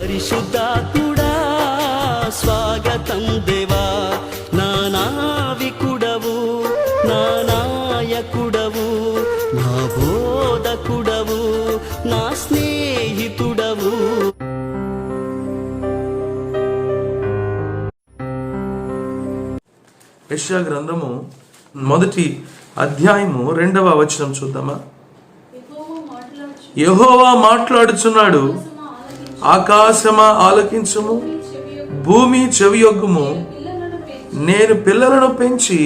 పరిశుద్ధాత్ముడా స్వాగతం దేవా, నా నావికుడవు, నా నాయకుడవు, నా బోధకుడవు, నా స్నేహితుడవు. యెషయా గ్రంథము 1వ అధ్యాయము 2వ వచనం చూద్దామా. యెహోవా మాట్లాడుచున్నాడు, ఆకాశమా ఆలకించుము, భూమి చెవియొగ్గుము. నేను పిల్లలను పెంచి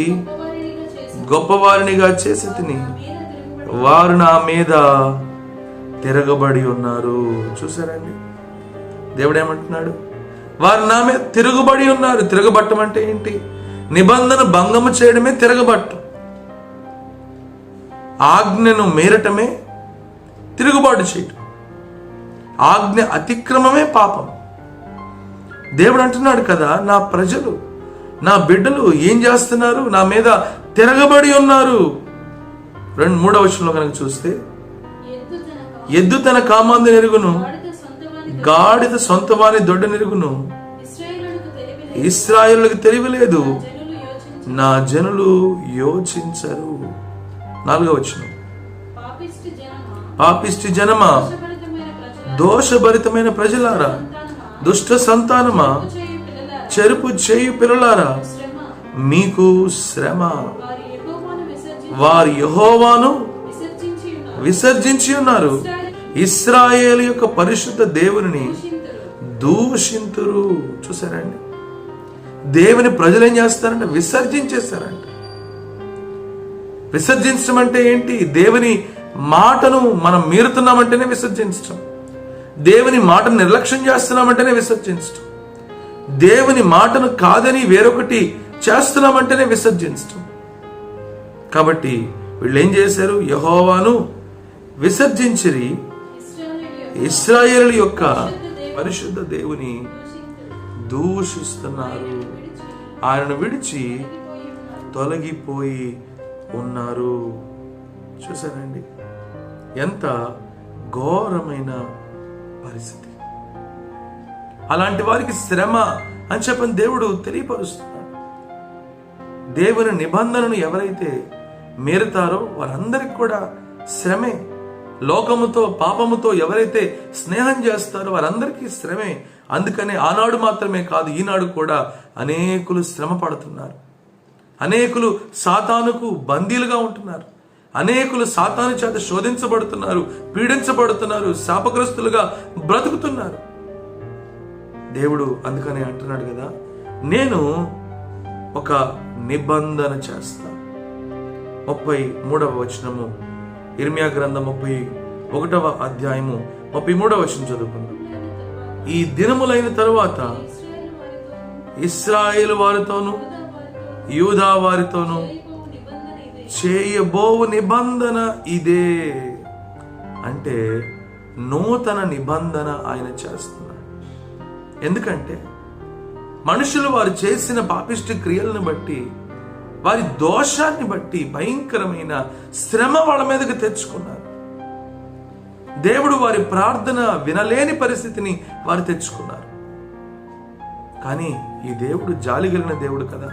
గొప్పవారినిగా చేసి తిని, వారు నా మీద తిరగబడి ఉన్నారు. చూసారండి, దేవుడు ఏమంటున్నాడు? వారు నా మీద తిరుగుబడి ఉన్నారు. తిరగబట్టం అంటే ఏంటి? నిబంధన భంగము చేయడమే తిరగబట్టం. ఆజ్ఞను మీరటమే తిరుగుబాటు చేయటం. ఆజ్ఞ అతిక్రమమే పాపం. దేవుడు అంటున్నాడు కదా, నా ప్రజలు, నా బిడ్డలు ఏం చేస్తున్నారు? నా మీద తిరగబడి ఉన్నారు. 3వ వచనంలో కనుక చూస్తే, ఎద్దు తన కామాందు నెరుగును, గాడిద సొంత వాని దొడ్డ నెరుగును, ఇశ్రాయేలులకు తెలియలేదు, నా జనులు యోచించరు. 4వ వచనం, పాపిష్టి జనమా, దోషభరితమైన ప్రజలారా, దుష్ట సంతానమా, చెరుపు చేయు పిల్లలారా, మీకు శ్రమ. వారు యెహోవాను విసర్జించి ఉన్నారు, ఇశ్రాయేలు యొక్క పరిశుద్ధ దేవుని దూషింతురు. చూసారండి, దేవుని ప్రజలు ఏం చేస్తారంటే విసర్జించేస్తారంట. విసర్జించడం అంటే ఏంటి? దేవుని మాటను మనం మీరుతున్నామంటేనే విసర్జించడం. దేవుని మాటను నిర్లక్ష్యం చేస్తున్నామంటేనే విసర్జించడం. దేవుని మాటను కాదని వేరొకటి చేస్తున్నామంటేనే విసర్జించడం. కాబట్టి వీళ్ళు ఏం చేశారు? యెహోవాను విసర్జించిరి, ఇశ్రాయేలు యొక్క పరిశుద్ధ దేవుని దూషిస్తున్నారు, ఆయనను విడిచి తొలగిపోయి ఉన్నారు. చూసారండి, ఎంత ఘోరమైన పరిస్థితి. అలాంటి వారికి శ్రమ అని చెప్పని దేవుడు తెలియపరుస్తున్నాడు. దేవుని నిబంధనను ఎవరైతే మీరుతారో వారందరికి కూడా శ్రమే. లోకముతో పాపముతో ఎవరైతే స్నేహం చేస్తారో వారందరికీ శ్రమే. అందుకనే ఆనాడు మాత్రమే కాదు, ఈనాడు కూడా అనేకులు శ్రమ పడుతున్నారు. అనేకులు సాతానుకు బందీలుగా ఉంటున్నారు. అనేకులు సాతాను చేత శోధించబడుతున్నారు, పీడించబడుతున్నారు, శాపగ్రస్తులుగా బ్రతుకుతున్నారు. దేవుడు అందుకనే అంటున్నాడు కదా, నేను ఒక నిబంధన చేస్తాను. 33వ వచనము, ఇర్మియా గ్రంథం 31వ అధ్యాయము 33వ వచనం చదువుకుందాం. ఈ దినములైన తరువాత ఇశ్రాయేలు వారితోను యూదా వారితోను చేయబోవు నిబంధన ఇదే. అంటే నూతన నిబంధన ఆయన చేస్తున్నాడు. ఎందుకంటే మనుషులు వారు చేసిన పాపిష్టి క్రియలను బట్టి, వారి దోషాన్ని బట్టి భయంకరమైన శ్రమ వాళ్ళ మీదకి తెచ్చుకున్నారు. దేవుడు వారి ప్రార్థన వినలేని పరిస్థితిని వారు తెచ్చుకున్నారు. కానీ ఈ దేవుడు జాలిగలిగిన దేవుడు కదా,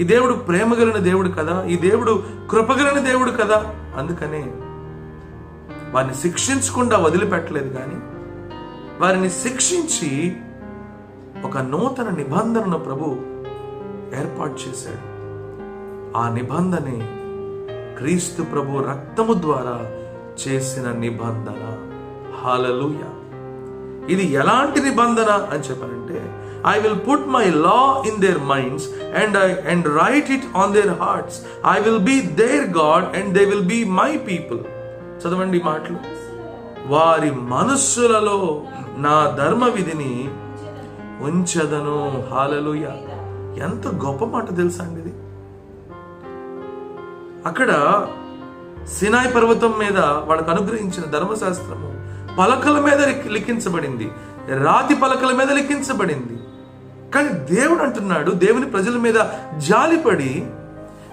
ఈ దేవుడు ప్రేమ కలిగిన దేవుడు కదా, ఈ దేవుడు కృపగలిగిన దేవుడు కదా. అందుకనే వారిని శిక్షించకుండా వదిలిపెట్టలేదు, కానీ వారిని శిక్షించి ఒక నూతన నిబంధనను ప్రభు ఏర్పాటు చేశాడు. ఆ నిబంధనే క్రీస్తు ప్రభు రక్తము ద్వారా చేసిన నిబంధన. హల్లెలూయా. ఇది ఎలాంటి నిబంధన అని చెప్పారంటే, I will put my law in their minds and write it on their hearts. I will be their God and they will be my people. చదవండి మాటలు. వారి మనస్సులలో నా ధర్మ విధిని ఉంచదను. హల్లెలూయా. ఎంత గొప్ప మాట తెలుసా అండి ఇది. అక్కడ సినాయి పర్వతం మీద వాళ్ళకు అనుగ్రహించిన ధర్మశాస్త్రము పలకల మీద లిఖించబడింది, రాతి పలకల మీద లిఖించబడింది. కానీ దేవుడు అంటున్నాడు, దేవుని ప్రజల మీద జాలిపడి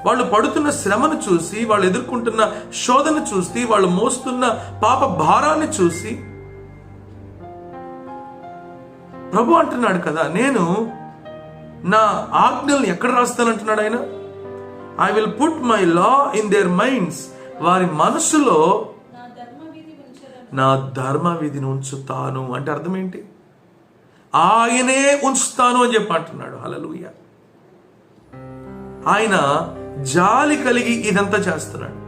వాళ్ళు పడుతున్న శ్రమను చూసి, వాళ్ళు ఎదుర్కొంటున్న శోధన చూసి, వాళ్ళు మోస్తున్న పాప భారాన్ని చూసి ప్రభు అంటున్నాడు కదా, నేను నా ఆజ్ఞల్ని ఎక్కడ రాస్తానంటున్నాడు ఆయన. I will put my law in their minds, వారి మనసులో నా ధర్మ విధిని ఉంచుతాను. అంటే అర్థం ఏంటి? ఆయనే ఉంచుతాను అని చెప్పి అంటున్నాడు. హల్లెలూయా. ఆయన జాలి కలిగి ఇదంతా చేస్తున్నాడు.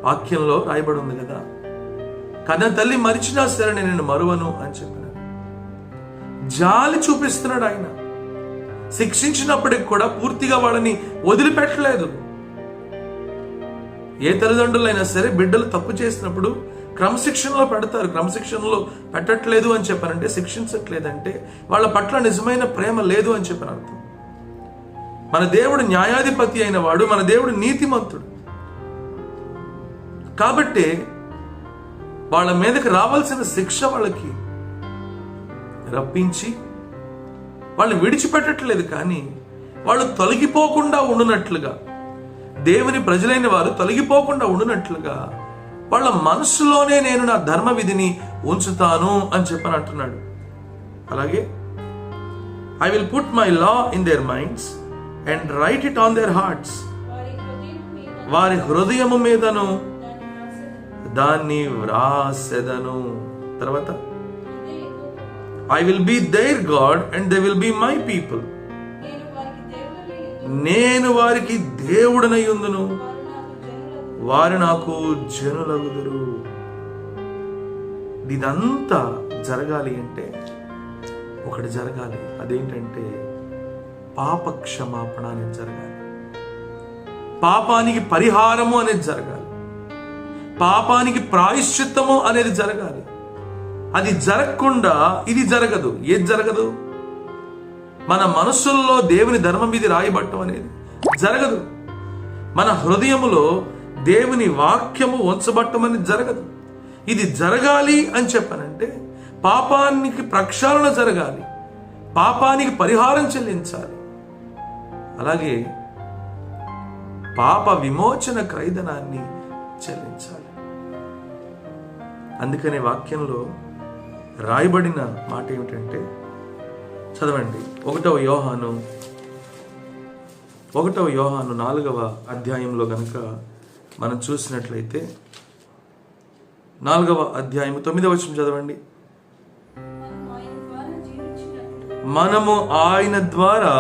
వాక్యంలో రాయబడి ఉంది కదా, కన్న తల్లి మరిచినా సరే నేను మరువను అని చెప్పినాడు. జాలి చూపిస్తున్నాడు ఆయన. శిక్షించినప్పటికి కూడా పూర్తిగా వాళ్ళని వదిలిపెట్టలేదు. ఏ తల్లిదండ్రులైనా సరే బిడ్డలు తప్పు చేసినప్పుడు క్రమశిక్షణలో పెడతారు. క్రమశిక్షణలో పెట్టట్లేదు అని చెప్పారంటే, శిక్షించట్లేదంటే వాళ్ళ పట్ల నిజమైన ప్రేమ లేదు అని చెప్పిన అర్థం. మన దేవుడు న్యాయాధిపతి అయిన వాడు, మన దేవుడు నీతిమంతుడు. కాబట్టి వాళ్ళ మీదకి రావాల్సిన శిక్ష వాళ్ళకి రప్పించి వాళ్ళు విడిచిపెట్టట్లేదు. కానీ వాళ్ళు తొలగిపోకుండా ఉండునట్లుగా, దేవుని ప్రజలైన వారు తొలగిపోకుండా ఉండునట్లుగా వాళ్ళ మనస్సులోనే నేను నా ధర్మ విధిని ఉంచుతాను అని చెప్పని అంటున్నాడు. అలాగే I will put my law in their minds and write it on their hearts, వారి హృదయము మీదను దాన్ని వ్రాసెదను. తర్వాత I will be their God and they will be my people, నేను వారికి దేవుడనై ఉందును, వారు నాకు జనులగుదురు. ఇదంతా జరగాలి అంటే ఒకటి జరగాలి. అదేంటంటే పాప క్షమాపణ అనేది జరగాలి. పాపానికి పరిహారము అనేది జరగాలి. పాపానికి ప్రాయశ్చిత్తము అనేది జరగాలి. అది జరగకుండా ఇది జరగదు. ఏది జరగదు? మన మనస్సుల్లో దేవుని ధర్మం మీద రాయబట్టం అనేది జరగదు. మన హృదయములో దేవుని వాక్యము ఉంచబట్టం అనేది జరగదు. ఇది జరగాలి అని చెప్పానంటే పాపానికి ప్రక్షాళన జరగాలి, పాపానికి పరిహారం చెల్లించాలి. అలాగే పాప విమోచన క్రయధనాన్ని చెల్లించాలి. అందుకనే వాక్యంలో రాయబడిన మాట ఏమిటంటే, చదవండి 1వ యోహాను 4వ అధ్యాయంలో గనుక మనం చూసినట్లయితే 4వ అధ్యాయం 9వ వచనం చదవండి. మనము ఆయన ద్వారా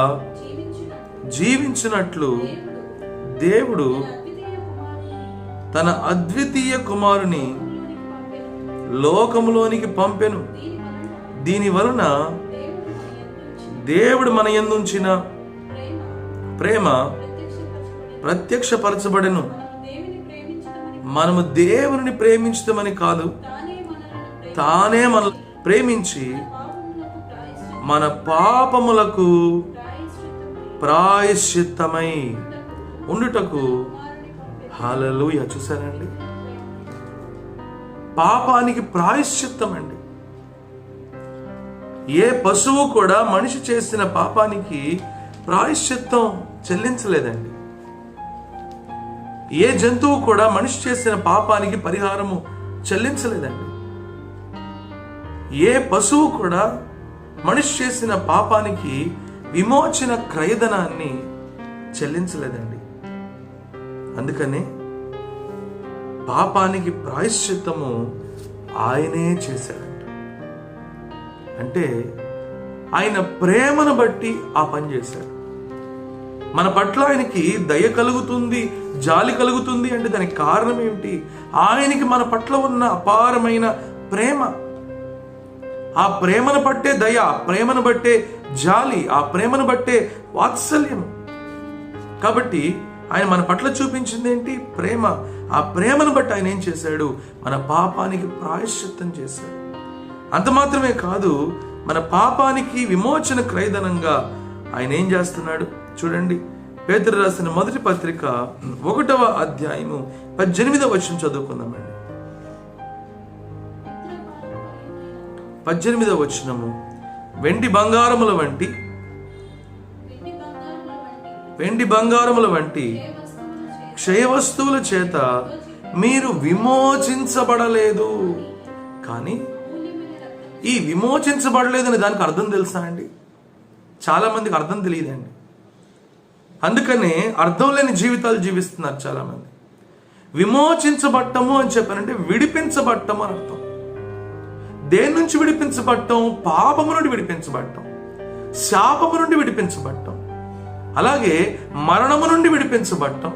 జీవించినట్లు దేవుడు తన అద్వితీయ కుమారుని లోకములోనికి పంపెను. దీని వలన దేవుడు మన యందు ఉంచిన ప్రేమ ప్రత్యక్షపరచబడెను. మనము దేవుని ప్రేమించమని కాదు, తానే మన ప్రేమించి మన పాపములకు ప్రాయశ్చిత్తమై ఉండుటకు. హల్లెలూయా. చూసారండి, పాపానికి ప్రాయశ్చిత్తం అండి. ఏ పశువు కూడా మనిషి చేసిన పాపానికి ప్రాయశ్చిత్తం చెల్లించలేదండి. ఏ జంతువు కూడా మనిషి చేసిన పాపానికి పరిహారము చెల్లించలేదండి. ఏ పశువు కూడా మనిషి చేసిన పాపానికి విమోచన క్రయధనాన్ని చెల్లించలేదండి. అందుకని పాపానికి ప్రాయశ్చిత్తము ఆయనే చేశాడంట. అంటే ఆయన ప్రేమను బట్టి ఆ పని చేశాడు. మన పట్ల ఆయనకి దయ కలుగుతుంది, జాలి కలుగుతుంది అంటే దానికి కారణం ఏమిటి? ఆయనకి మన పట్ల ఉన్న అపారమైన ప్రేమ. ఆ ప్రేమను బట్టే దయ, ఆ ప్రేమను బట్టే జాలి, ఆ ప్రేమను బట్టే వాత్సల్యము. కాబట్టి ఆయన మన పట్ల చూపించింది ఏంటి? ప్రేమ. ఆ ప్రేమను బట్టి ఆయన ఏం చేశాడు? మన పాపానికి ప్రాయశ్చిత్తం చేశాడు. అంత మాత్రమే కాదు, మన పాపానికి విమోచన క్రయధనంగా ఆయన ఏం చేస్తున్నాడు చూడండి. పేతురు రాసిన మొదటి పత్రిక 1వ అధ్యాయము 18వ వచనం చదువుకుందామండి. 18వ వచనము, వెండి బంగారముల వంటి క్షయ వస్తువుల చేత మీరు విమోచించబడలేదు, కానీ ఈ విమోచించబడలేదని దానికి అర్థం తెలుసా అండి? చాలామందికి అర్థం తెలియదండి. అందుకనే అర్థం లేని జీవితాలు జీవిస్తున్నారు చాలామంది. విమోచించబట్టము అని చెప్పానంటే విడిపించబట్టము అని అర్థం. దేని నుంచి విడిపించబట్టం? పాపము నుండి విడిపించబట్టం, శాపము నుండి విడిపించబట్టం, అలాగే మరణము నుండి విడిపించబట్టం,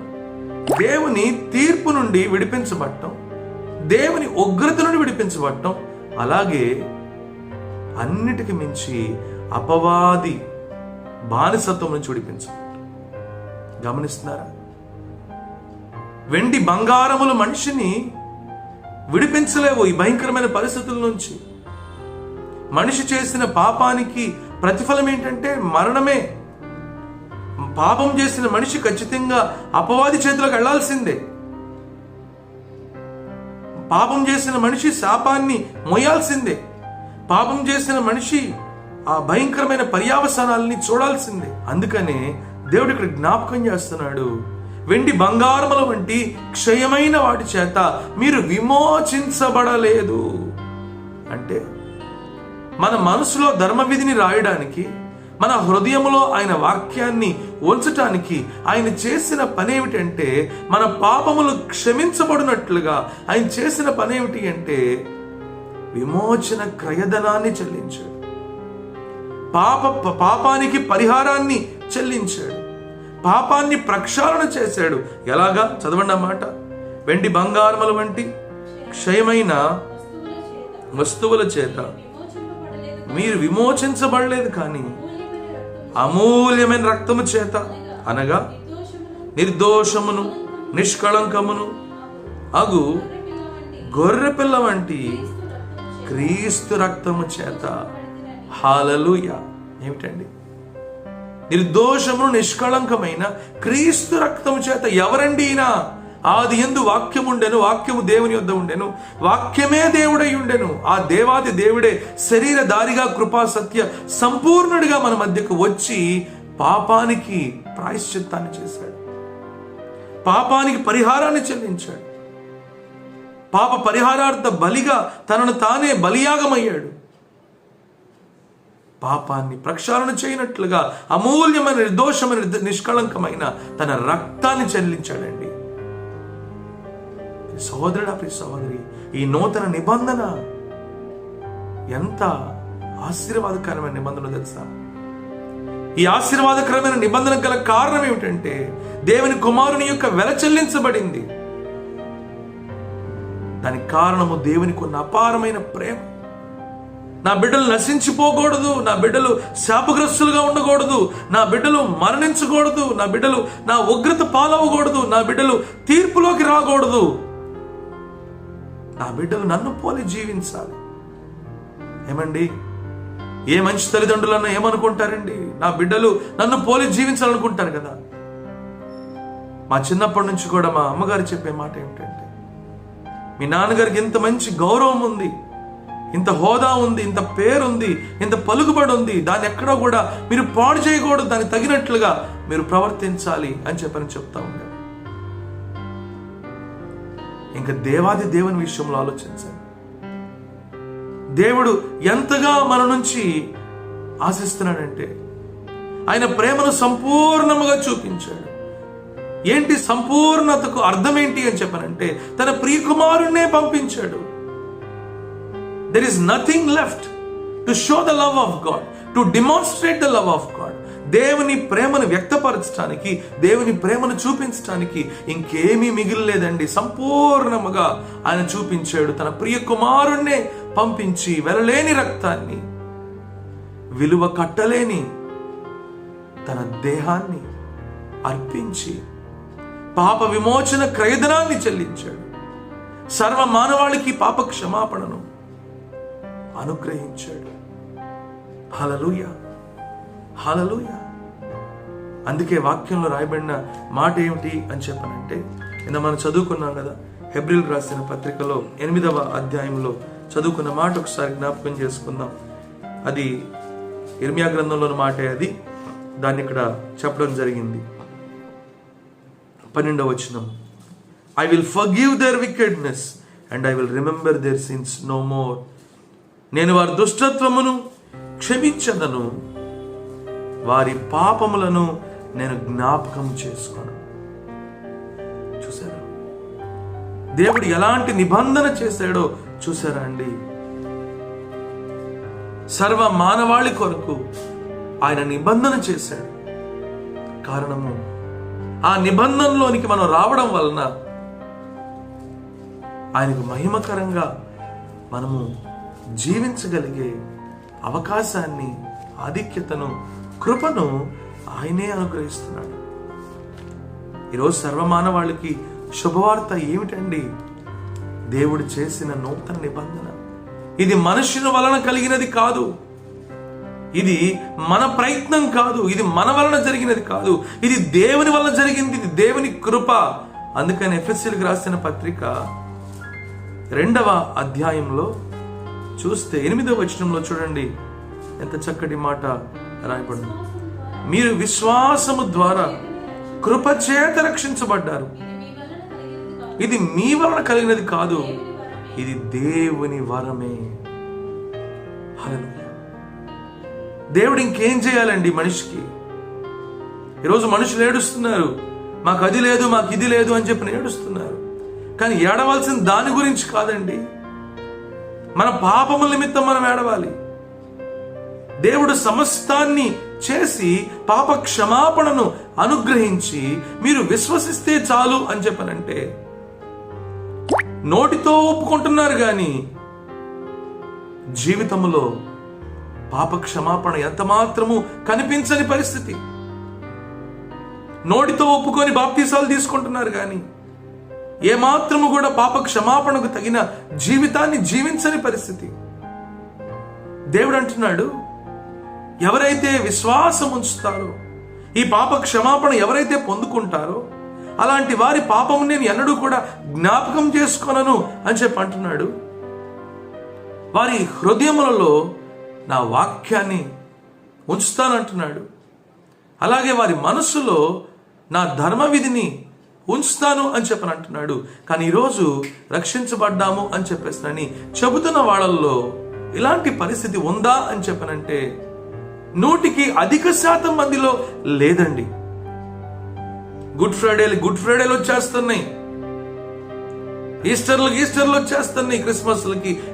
దేవుని తీర్పు నుండి విడిపించబట్టం, దేవుని ఉగ్రత నుండి విడిపించబట్టం, అలాగే అన్నిటికి మించి అపవాది బానిసత్వం నుంచి విడిపించబట్టం. గమనిస్తున్నారా? వెండి బంగారములు మనిషిని విడిపించలేవు ఈ భయంకరమైన పరిస్థితుల నుంచి. మనిషి చేసిన పాపానికి ప్రతిఫలం ఏంటంటే మరణమే. పాపం చేసిన మనిషి ఖచ్చితంగా అపవాది చేతిలోకి వెళ్లాల్సిందే. పాపం చేసిన మనిషి శాపాన్ని మోయాల్సిందే. పాపం చేసిన మనిషి ఆ భయంకరమైన పర్యావసానాలని చూడాల్సిందే. అందుకనే దేవుడు ఇక్కడ జ్ఞాపకం చేస్తున్నాడు, వెండి బంగారముల వంటి క్షయమైన వాటి చేత మీరు విమోచించబడలేదు. అంటే మన మనసులో ధర్మవిధిని రాయడానికి, మన హృదయంలో ఆయన వాక్యాన్ని ఉంచటానికి ఆయన చేసిన పనేమిటంటే, మన పాపములు క్షమించబడినట్లుగా ఆయన చేసిన పనేమిటి అంటే విమోచన క్రయధనాన్ని చెల్లించాడు. పాపానికి పరిహారాన్ని చెల్లించాడు. పాపాన్ని ప్రక్షాళన చేశాడు. ఎలాగా? చదవండి అన్నమాట. వెండి బంగారముల వంటి క్షయమైన వస్తువుల చేత మీరు విమోచించబడలేదు, కానీ అమూల్యమైన రక్తము చేత, అనగా నిర్దోషమును నిష్కళంకమును అగు గొర్రెపిల్ల వంటి క్రీస్తు రక్తము చేత. హల్లెలూయా! ఏమిటండి? నిర్దోషమును నిష్కళంకమైన క్రీస్తు రక్తము చేత. ఎవరండి ఈయన? ఆది యందు వాక్యము ఉండెను, వాక్యము దేవుని యొద్ద ఉండెను, వాక్యమే దేవుడై ఉండెను. ఆ దేవాది దేవుడే శరీరధారిగా కృపా సత్య సంపూర్ణుడిగా మన మధ్యకు వచ్చి పాపానికి ప్రాయశ్చిత్తాన్ని చేశాడు, పాపానికి పరిహారాన్ని చెల్లించాడు, పాప పరిహారార్థ బలిగా తనను తానే బలియాగమయ్యాడు. పాపాన్ని ప్రక్షాళన చేయనట్లుగా అమూల్యమైన నిర్దోషమైన నిష్కళంకమైన తన రక్తాన్ని చెల్లించాడండి. సహోదరుడా, ప్రియ సహోదరి, ఈ నూతన నిబంధన ఎంత ఆశీర్వాదకరమైన నిబంధన తెలుసా? ఈ ఆశీర్వాదకరమైన నిబంధన గల కారణం ఏమిటంటే దేవుని కుమారుని యొక్క వెల చెల్లించబడింది. దానికి కారణము దేవునికి ఉన్న అపారమైన ప్రేమ. నా బిడ్డలు నశించిపోకూడదు, నా బిడ్డలు శాపగ్రస్తులుగా ఉండకూడదు, నా బిడ్డలు మరణించకూడదు, నా బిడ్డలు నా ఉగ్రత పాలవకూడదు, నా బిడ్డలు తీర్పులోకి రాకూడదు, నా బిడ్డలు నన్ను పోలి జీవించాలి. ఏమండి, ఏ మంచి తల్లిదండ్రులన్నా ఏమనుకుంటారండి? నా బిడ్డలు నన్ను పోలి జీవించాలనుకుంటారు కదా. మా చిన్నప్పటి నుంచి కూడా మా అమ్మగారు చెప్పే మాట ఏమిటంటే, మీ నాన్నగారికి ఇంత మంచి గౌరవం ఉంది, ఇంత హోదా ఉంది, ఇంత పేరుంది, ఇంత పలుకుబడి ఉంది, దాన్ని ఎక్కడో కూడా మీరు పాడు చేయకూడదు, దానికి తగినట్లుగా మీరు ప్రవర్తించాలి అని చెప్తా ఉండారు. ఇంకా దేవాది దేవుని విషయంలో ఆలోచించండి. దేవుడు ఎంతగా మన నుంచి ఆశిస్తున్నాడంటే ఆయన ప్రేమను సంపూర్ణముగా చూపించాడు. ఏంటి సంపూర్ణతకు అర్థం ఏంటి అని చెప్పనంటే తన ప్రియకుమారుణ్ణే పంపించాడు. There is nothing left to show the love of God, to demonstrate the love of God. దేవుని ప్రేమను వ్యక్తపరచడానికి, దేవుని ప్రేమను చూపించడానికి ఇంకేమీ మిగిలిలేదండి. సంపూర్ణముగా ఆయన చూపించాడు. తన ప్రియ కుమారుణ్ణే పంపించి వెలలేని రక్తాన్ని, విలువ కట్టలేని తన దేహాన్ని అర్పించి పాప విమోచన క్రయధనాన్ని చెల్లించాడు. సర్వ మానవాళికి పాప క్షమాపణను అనుగ్రహించాడు. హల్లెలూయా, హల్లెలూయా. అందుకే వాక్యంలో రాయబడిన మాట ఏమిటి అని చెప్పనంటే, నిన్న మనం చదువుకున్నాం కదా, హెబ్రీయులకు రాసిన పత్రికలో 8వ అధ్యాయంలో చదువుకున్న మాట ఒకసారి జ్ఞాపకం చేసుకుందాం. అది ఇర్మియా గ్రంథంలోని మాటే, అది దాన్ని ఇక్కడ చెప్పడం జరిగింది. 12వ వచనం, I will forgive their wickedness and I will remember their sins no more. నేను వారి దుష్టత్వమును క్షమించదను, వారి పాపములను నేను జ్ఞాపకం చేసుకోను. చూసారా దేవుడు ఎలాంటి నిబంధన చేశాడో చూసారా అండి? సర్వ మానవాళి కొరకు ఆయన నిబంధన చేశాడు. కారణము ఆ నిబంధనలోనికి మనం రావడం వలన ఆయనకు మహిమకరంగా మనము జీవించగలిగే అవకాశాన్ని, ఆధిక్యతను, కృపను ఆయనే అనుగ్రహిస్తున్నాడు. ఈరోజు సర్వమానవాళికి శుభవార్త ఏమిటండి? దేవుడు చేసిన నూతన నిబంధన. ఇది మనుషుని వలన కలిగినది కాదు, ఇది మన ప్రయత్నం కాదు, ఇది మన వలన జరిగినది కాదు, ఇది దేవుని వలన జరిగింది, ఇది దేవుని కృప. అందుకని ఎఫెసీయులకు రాసిన పత్రిక 2వ అధ్యాయంలో చూస్తే 8వ వచనంలో చూడండి, ఎంత చక్కటి మాట రాయబడింది. మీరు విశ్వాసము ద్వారా కృపచేత రక్షించబడ్డారు. ఇది మీ వలన కలిగినది కాదు, ఇది దేవుని వరమే. హల్లెలూయా. దేవుడు ఇంకేం చేయాలండి మనిషికి? ఈరోజు మనుషులు ఏడుస్తున్నారు, మాకు అది లేదు, మాకు ఇది లేదు అని చెప్పి ఏడుస్తున్నారు. కానీ ఏడవలసిన దాని గురించి కాదండి, మన పాపముల నిమిత్తం మనం ఏడవాలి. దేవుడు సమస్తాన్ని చేసి పాప క్షమాపణను అనుగ్రహించి మీరు విశ్వసిస్తే చాలు అని చెప్పనంటే నోటితో ఒప్పుకుంటున్నారు కానీ జీవితంలో పాప క్షమాపణ ఎంత మాత్రము కనిపించని పరిస్థితి. నోటితో ఒప్పుకొని బాప్తీసాలు తీసుకుంటున్నారు కానీ ఏమాత్రము కూడా పాప క్షమాపణకు తగిన జీవితాన్ని జీవించని పరిస్థితి. దేవుడు అంటున్నాడు, ఎవరైతే విశ్వాసం ఉంచుతారో, ఈ పాప క్షమాపణ ఎవరైతే పొందుకుంటారో అలాంటి వారి పాపము నేను ఎన్నడూ కూడా జ్ఞాపకం చేసుకోనను అని చెప్పి అంటున్నాడు. వారి హృదయములలో నా వాక్యాన్ని ఉంచుతానంటున్నాడు. అలాగే వారి మనస్సులో నా ధర్మ విధిని ఉంచుతాను అని చెప్పని అంటున్నాడు. కానీ ఈరోజు రక్షించబడ్డాము అని చెప్పేసినని చెబుతున్న వాళ్ళల్లో ఇలాంటి పరిస్థితి ఉందా అని చెప్పనంటే 100కి అధిక శాతం మందిలో లేదండి. గుడ్ ఫ్రైడేలు వచ్చేస్తున్నాయి, ఈస్టర్లు వచ్చేస్తున్నాయి,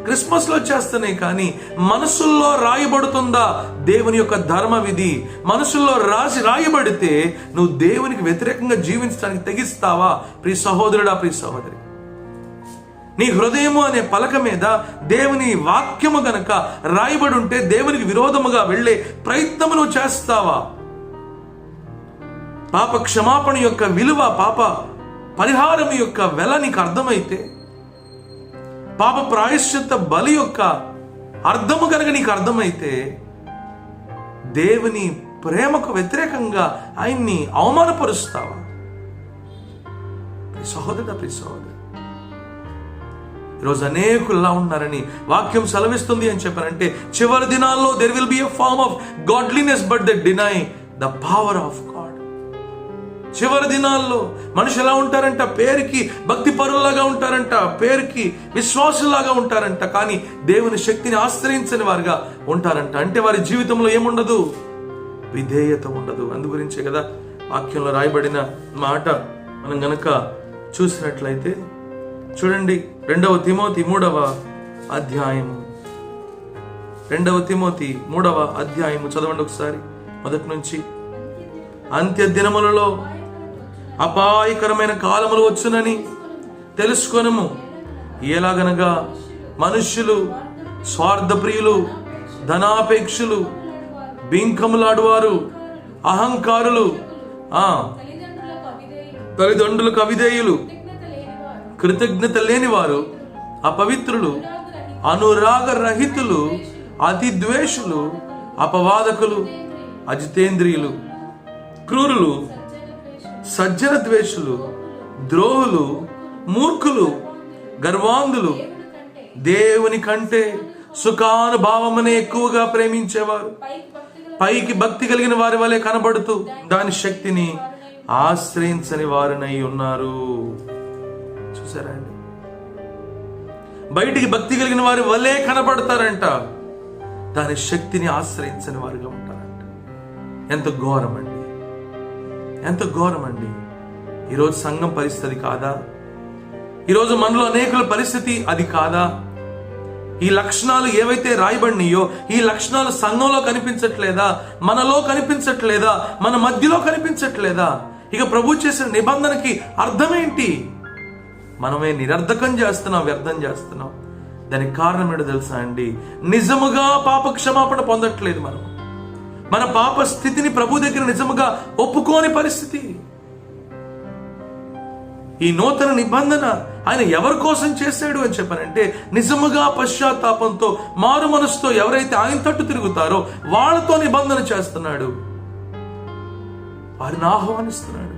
క్రిస్మస్లు వచ్చేస్తున్నాయి. కానీ మనసుల్లో రాయబడుతుందా దేవుని యొక్క ధర్మ విధి? మనసుల్లో రాయబడితే నువ్వు దేవునికి వ్యతిరేకంగా జీవించడానికి తెగిస్తావా? ప్రియ సహోదరుడా, ప్రియ సహోదరి, నీ హృదయము అనే పలక మీద దేవుని వాక్యము గనక రాయబడి ఉంటే దేవునికి విరోధముగా వెళ్ళే ప్రయత్నము నువ్వు చేస్తావా? పాప క్షమాపణ యొక్క విలువ, పాప పరిహారం యొక్క వెల నీకు అర్థమైతే, పాప ప్రాయశ్చిత్త బలి యొక్క అర్థము కనుక నీకు అర్థమైతే దేవుని ప్రేమకు వ్యతిరేకంగా ఆయన్ని అవమానపరుస్తావా? సహోదరుడా, ప్రియ సహోదరి, ఈరోజు అనేకుల్లా ఉన్నారని వాక్యం సెలవిస్తుంది అని చెప్పారంటే చివరి దినాల్లో there will be a form of godliness but they deny the power of God. చివరి దినాల్లో మనుషులు ఎలా ఉంటారంట? పేరుకి భక్తి పరుల్లాగా ఉంటారంట, పేరుకి విశ్వాసులాగా ఉంటారంట, కానీ దేవుని శక్తిని ఆశ్రయించని వారుగా ఉంటారంట. అంటే వారి జీవితంలో ఏముండదు? విధేయత ఉండదు. అందు గురించే కదా వాక్యంలో రాయబడిన మాట మనం గనక చూసినట్లయితే చూడండి, 2వ తిమోతి 3వ అధ్యాయము 2వ తిమోతి 3వ అధ్యాయము చదవండి ఒకసారి మొదటి నుంచి. అంత్య దినములలో అపాయకరమైన కాలములు వచ్చునని తెలుసుకొనుము. ఎలాగనగా మనుష్యులు స్వార్థప్రియులు, ధనాపేక్షులు, బింకములాడువారు, అహంకారులు, తల్లిదండ్రులకు అవిధేయులు, కృతజ్ఞత లేనివారు, అపవిత్రులు, అనురాగరహితులు, అతి ద్వేషులు, అపవాదకులు, అజితేంద్రియులు, క్రూరులు, సజ్జన ద్వేషులు, ద్రోహులు, మూర్ఖులు, గర్వాంధులు, దేవుని కంటే సుఖానుభావమనే ఎక్కువగా ప్రేమించేవారు, పైకి భక్తి కలిగిన వారి వలె కనబడుతూ దాని శక్తిని ఆశ్రయించని వారినై ఉన్నారు. చూసారా అండి? బయటికి భక్తి కలిగిన వారి వల్లే కనబడతారంట, దాని శక్తిని ఆశ్రయించని వారిగా ఉంటారంట. ఎంత ఘోరం అండి, ఎంత ఘోరం అండి. ఈరోజు సంఘం పరిస్థితి కాదా? ఈరోజు మనలో అనేకుల పరిస్థితి అది కాదా? ఈ లక్షణాలు ఏవైతే రాయబడినాయో ఈ లక్షణాలు సంఘంలో కనిపించట్లేదా? మనలో కనిపించట్లేదా? మన మధ్యలో కనిపించట్లేదా? ఇక ప్రభు చేసిన నిబంధనకి అర్థమేంటి? మనమే నిరర్ధకం చేస్తున్నాం, వ్యర్థం చేస్తున్నాం. దానికి కారణం ఏంటో తెలుసా అండి? నిజముగా పాప క్షమాపణ పొందట్లేదు. మన పాప స్థితిని ప్రభు దగ్గర నిజముగా ఒప్పుకోని పరిస్థితి. ఈ నూతన నిబంధన ఆయన ఎవరి కోసం చేశాడు అని చెప్పానంటే, నిజముగా పశ్చాత్తాపంతో మారు మనసుతో ఎవరైతే ఆయన తట్టు తిరుగుతారో వాళ్ళతో నిబంధన చేస్తున్నాడు, వారిని ఆహ్వానిస్తున్నాడు.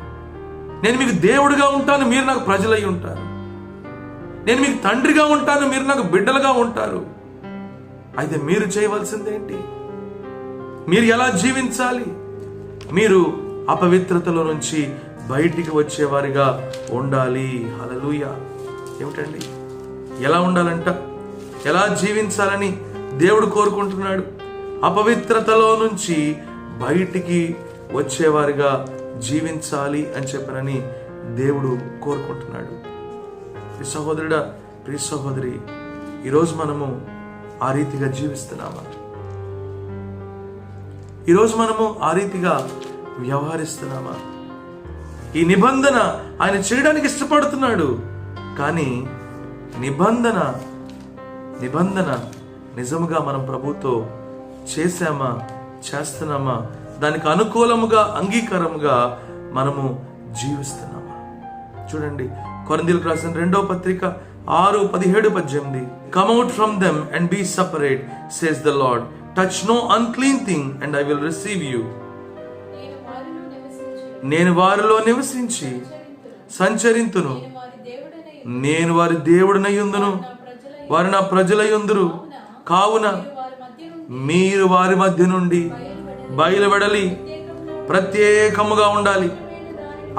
నేను మీకు దేవుడిగా ఉంటాను, మీరు నాకు ప్రజలై ఉంటారు. నేను మీకు తండ్రిగా ఉంటాను, మీరు నాకు బిడ్డలుగా ఉంటారు. అయితే మీరు చేయవలసిందేంటి? మీరు ఎలా జీవించాలి? మీరు అపవిత్రతలో నుంచి బయటికి వచ్చేవారిగా ఉండాలి. హల్లెలూయా. ఏమిటండి, ఎలా ఉండాలంట? ఎలా జీవించాలని దేవుడు కోరుకుంటున్నాడు? అపవిత్రతలో నుంచి బయటికి వచ్చేవారిగా జీవించాలి అని చెప్పనని దేవుడు కోరుకుంటున్నాడు. ప్రియ సహోదరుడా, ప్రియ సహోదరి, ఈరోజు మనము ఆ రీతిగా జీవిస్తున్నామా? ఈరోజు మనము ఆ రీతిగా వ్యవహరిస్తున్నామా? ఈ నిబంధన ఆయన చేయడానికి ఇష్టపడుతున్నాడు, కానీ నిబంధన నిజముగా మనం ప్రభుతో చేశామా, చేస్తున్నామా? దానికి అనుకూలముగా, అంగీకారముగా మనము జీవిస్తున్నామా? చూడండి, కొరింథీయులకు రాసిన 2వ పత్రిక 6, 17, 18. Come out from them and be separate, says the Lord. Touch no unclean thing and I will receive you. నేను వారిలో నివసించి సంచరింతును, నేను వారి దేవుడనయ్యుందును, వారు నా ప్రజలయ్యుందురు. కావున మీరు వారి మధ్య నుండి బయలువెడలి ప్రత్యేకముగా ఉండాలి,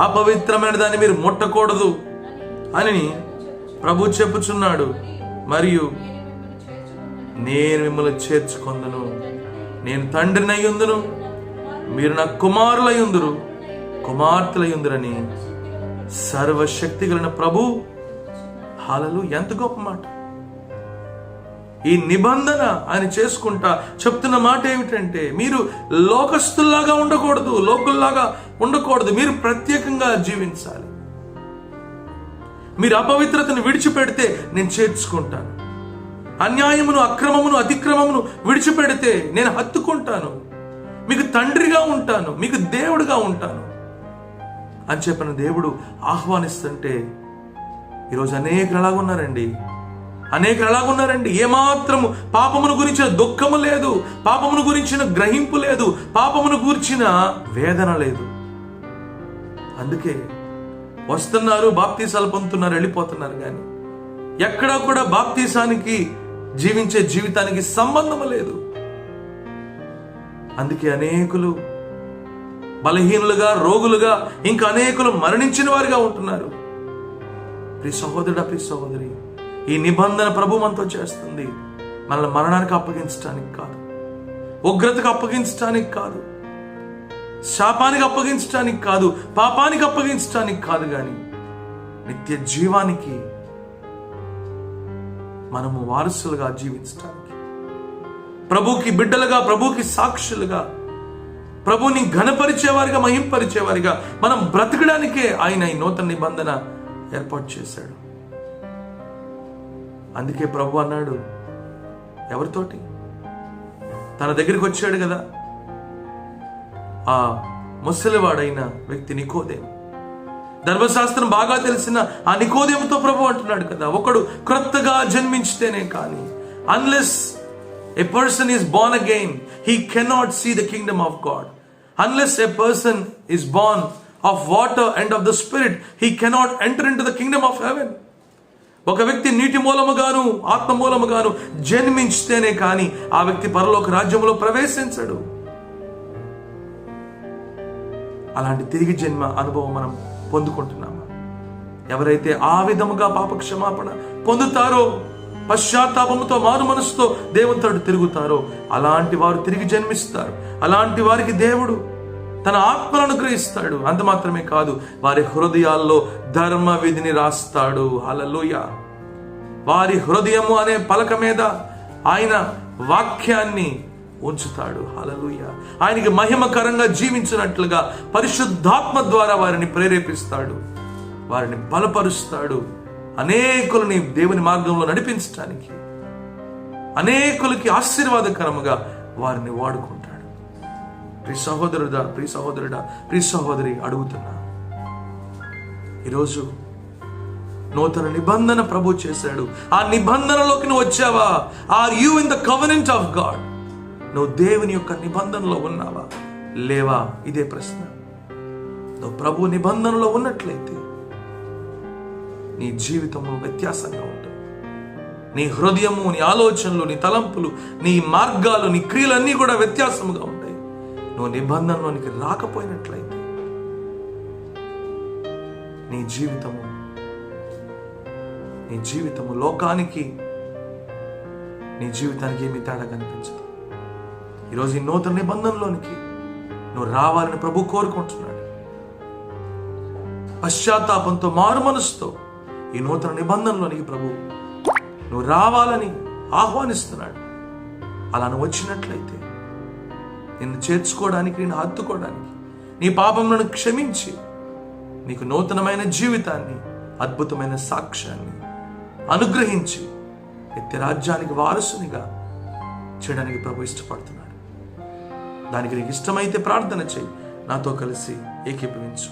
అపవిత్రమైన దాన్ని మీరు ముట్టకూడదు అని ప్రభు చెప్పుచున్నాడు. మరియు నేను మిమ్మల్ని చేర్చుకొందును, నేను తండ్రినయ్యుందును, మీరు నా కుమారులయ్యుందురు, కుమార్తెలయ్యుందురని సర్వశక్తి కలిగిన ప్రభు. హల్లెలూయా. ఎంత గొప్ప మాట! ఈ నిబంధన ఆయన చేసుకుంటా చెప్తున్న మాట ఏమిటంటే, మీరు లోకస్తుల్లాగా ఉండకూడదు, లోకుల్లాగా ఉండకూడదు, మీరు ప్రత్యేకంగా జీవించాలి. మీరు అపవిత్రతను విడిచిపెడితే నేను చేర్చుకుంటాను, అన్యాయమును, అక్రమమును, అతిక్రమమును విడిచిపెడితే నేను హత్తుకుంటాను, మీకు తండ్రిగా ఉంటాను, మీకు దేవుడిగా ఉంటాను అని చెప్పిన దేవుడు ఆహ్వానిస్తుంటే, ఈరోజు అనేకులు అలాగున్నారండి. ఏమాత్రము పాపమును గురించిన దుఃఖము లేదు, పాపమును గురించిన గ్రహింపు లేదు, పాపమును గురించిన వేదన లేదు. అందుకే వస్తున్నారు, బాప్తీసాలు పొందుతున్నారు, వెళ్ళిపోతున్నారు, కానీ ఎక్కడా కూడా బాప్తీసానికి జీవించే జీవితానికి సంబంధం లేదు. అందుకే అనేకులు బలహీనులుగా, రోగులుగా, ఇంకా అనేకులు మరణించిన వారిగా ఉంటున్నారు. ప్రియ సహోదరుడా, ప్రియ సహోదరి, ఈ నిబంధన ప్రభు మనతో చేస్తుంది. మనల్ని మరణానికి అప్పగించడానికి కాదు, ఉగ్రతకు అప్పగించడానికి కాదు, శాపానికి అప్పగించడానికి కాదు, పాపానికి అప్పగించడానికి కాదు, కానీ నిత్య జీవానికి మనము వారసులుగా జీవించడానికి, ప్రభుకి బిడ్డలుగా, ప్రభుకి సాక్షులుగా, ప్రభుని ఘనపరిచేవారిగా, మహింపరిచేవారిగా మనం బ్రతకడానికే ఆయన ఈ నూతన నిబంధన ఏర్పాటు చేశాడు. అందుకే ప్రభు అన్నాడు, ఎవరితోటి? తన దగ్గరికి వచ్చాడు కదా ఆ ముసలివాడైన వ్యక్తి నికోదేము, ధర్మశాస్త్రం బాగా తెలిసిన ఆ నికోదేముతో ప్రభు అంటున్నాడు కదా, ఒకడు క్రొత్తగా జన్మించితేనే కానీ, unless a person is born again, he cannot see the kingdom of God. Unless a person is born of water and of the Spirit, he cannot enter into the kingdom of heaven. ఒక వ్యక్తి నీటి మూలముగాను ఆత్మ మూలముగాను జన్మించితేనే కానీ ఆ వ్యక్తి పరలోక రాజ్యంలో ప్రవేశించడు. అలాంటి తిరిగి జన్మ అనుభవం మనం పొందుకుంటున్నామా? ఎవరైతే ఆ విధముగా పాప క్షమాపణ పొందుతారో పశ్చాత్తాపముతో మారు మనసుతో దేవుని తోడు తిరుగుతారో అలాంటి వారు తిరిగి జన్మిస్తారు. అలాంటి వారికి దేవుడు తన ఆత్మను అనుగ్రహిస్తాడు. అంత మాత్రమే కాదు, వారి హృదయాల్లో ధర్మ విధిని రాస్తాడు. హల్లెలూయా. వారి హృదయము అనే పలక మీద ఆయన వాక్యాన్ని ఉంచుతాడు. హల్లెలూయా. ఆయనకి మహిమకరంగా జీవించినట్లుగా పరిశుద్ధాత్మ ద్వారా వారిని ప్రేరేపిస్తాడు, వారిని బలపరుస్తాడు. అనేకులని దేవుని మార్గంలో నడిపించడానికి, అనేకులకి ఆశీర్వాదకరముగా వారిని వాడుకుంటాడు. ప్రియ సహోదరుడా, ప్రియ సహోదరుడా, ప్రియ సహోదరి, అడుగుతున్నా, ఈరోజు నూతన నిబంధన ప్రభు చేశాడు. ఆ నిబంధనలోకి నువ్వు వచ్చావా? Are you in the covenant of God? నువ్వు దేవుని యొక్క నిబంధనలో ఉన్నావా లేవా? ఇదే ప్రశ్న. నువ్వు ప్రభు నిబంధనలో ఉన్నట్లయితే నీ జీవితంలో వ్యత్యాసంగా ఉంటుంది. నీ హృదయము, నీ ఆలోచనలు, నీ తలంపులు, నీ మార్గాలు, నీ క్రియలన్నీ కూడా వ్యత్యాసముగా ఉంటాయి. నువ్వు నిబంధనలోనికి రాకపోయినట్లయితే నీ జీవితము లోకానికి, నీ జీవితానికి ఏమీ తేడా కనిపించదు. ఈరోజు ఈ నూతన నిబంధనలోనికి నువ్వు రావాలని ప్రభు కోరుకుంటున్నాడు. పశ్చాత్తాపంతో, మారు మనసుతో ఈ నూతన నిబంధనలోనికి ప్రభు నువ్వు రావాలని ఆహ్వానిస్తున్నాడు. అలా నువ్వు వచ్చినట్లయితే నిన్ను చేర్చుకోవడానికి, నిన్ను హత్తుకోవడానికి, నీ పాపములను క్షమించి నీకు నూతనమైన జీవితాన్ని, అద్భుతమైన సాక్ష్యాన్ని అనుగ్రహించి నిత్య రాజ్యానికి వారసునిగా చేయడానికి ప్రభు ఇష్టపడుతున్నాడు. దానికి నీకు ఇష్టమైతే ప్రార్థన చేయి. నాతో కలిసి ఏకీభవించు.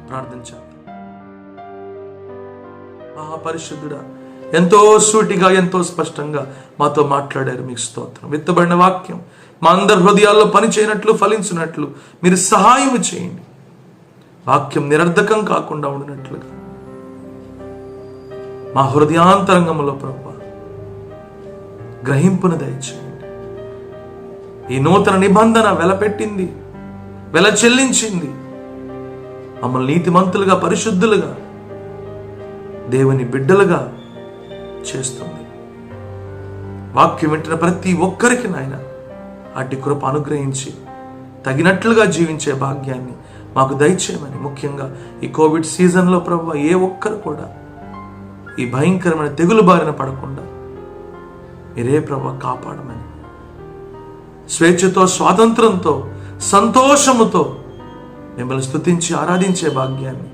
ప్రార్థన చేద్దాం. మహాపరిశుద్ధుడా, ఎంతో సూటిగా, ఎంతో స్పష్టంగా మాతో మాట్లాడారు. మీకు స్తోత్రం. విత్తబడిన వాక్యం మా అందరి హృదయాల్లో పనిచేయనట్లు, ఫలించినట్లు మీరు సహాయం చేయండి. వాక్యం నిరర్ధకం కాకుండా ఉండినట్లుగా మా హృదయాంతరంగంలో ప్రభువా గ్రహింపును దయచేయండి. ఈ నూతన నిబంధన వెలపెట్టింది, వెల చెల్లించింది. మమ్మల్ని నీతిమంతులుగా, పరిశుద్ధులుగా, దేవుని బిడ్డలుగా చేస్తుంది. వాక్యం వింటున్న ప్రతి ఒక్కరికి నాయన అట్టి కృప అనుగ్రహించి తగినట్లుగా జీవించే భాగ్యాన్ని మాకు దయచేయమని, ముఖ్యంగా ఈ కోవిడ్ సీజన్లో ప్రభువా ఏ ఒక్కరు కూడా ఈ భయంకరమైన తెగులు బారిన పడకుండా మీరే ప్రభువా కాపాడమని, స్వేచ్ఛతో, స్వాతంత్రంతో, సంతోషముతో మిమ్మల్ని స్తుతించి ఆరాధించే భాగ్యాన్ని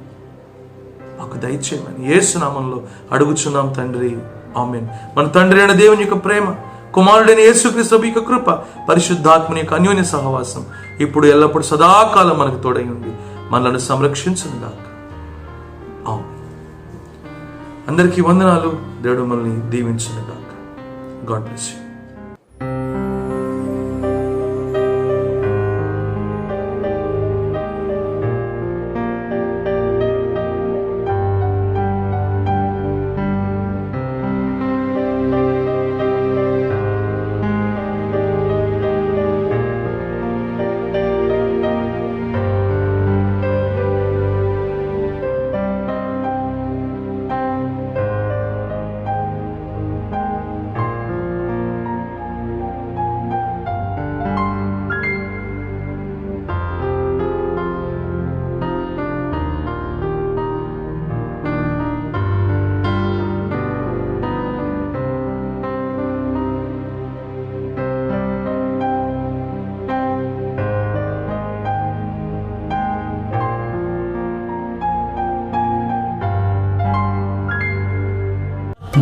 మాకు దయచేయమని యేసు నామములో అడుగుచున్నాం తండ్రి. ఆమేన్. మన తండ్రి అయిన దేవుని యొక్క ప్రేమ, కుమారుడైన యేసుక్రీస్తు యొక్క కృప, పరిశుద్ధాత్మని యొక్క అన్యోన్య సహవాసం ఇప్పుడు ఎల్లప్పుడు సదాకాలం మనకు తోడై ఉండి మనల్ని సంరక్షించునుగాక. ఆమేన్. అందరికీ వందనాలు. దేవుడు మనల్ని దీవించునుగాక. God bless you.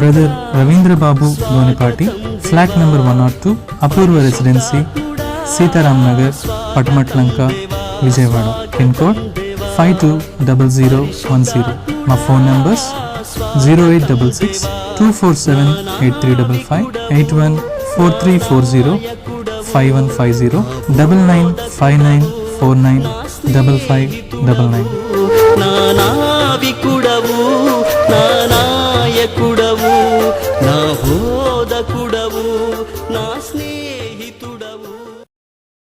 Brother Ravindra Babu Lonipati, flat number 102, Apoorva Residency, Sitaram Nagar, Patamatlanka, Vijayawada. Pin code 520010. మా ఫోన్ నంబర్స్ 0866 247 8355, 814340 5150, 9959495599.